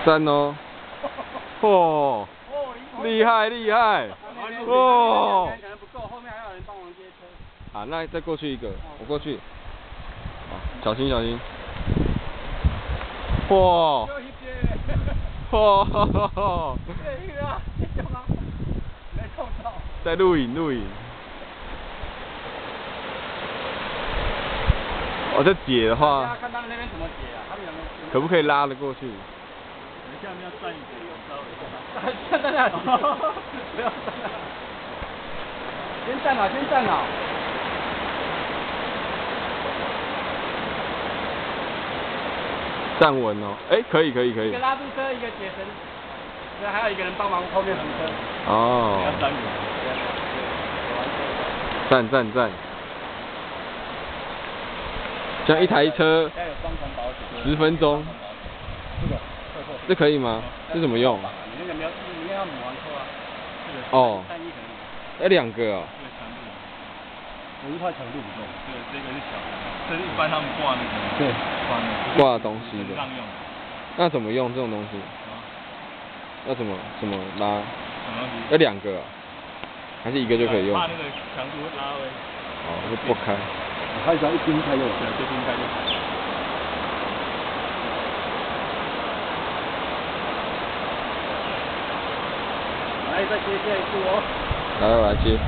赞哦！嚯，厉害厉害！哦，可能不够，后面还有人帮忙接车。啊，那再过去一个，我过去。小心小心！嚯！嚯！在录影录影。我这解的话，看他们那边怎么解啊？他们有没有？可不可以拉得过去？等一下，我们要站一个，有稍微。站在那里，不要站那里。先站好，先站好。站稳哦，哎，可以。一个拉住车，一个解绳，对，还有一个人帮忙后面扶车。哦。要站稳。站。像一台车10分钟，这可以吗？这怎么用？你那个没有，你要母完扣啊。哦。单一可以。要2个哦。我一块长度不够。对，这个是小的，这是一般他们挂那个。对。挂东西的。那怎么用这种东西？要怎么拉？要2个啊？还是1个就可以用？怕那个强度会拉回。哦，会拨开。它只要一钉开就好，对，就钉开就好。来，再接下一步哦。来，我来接。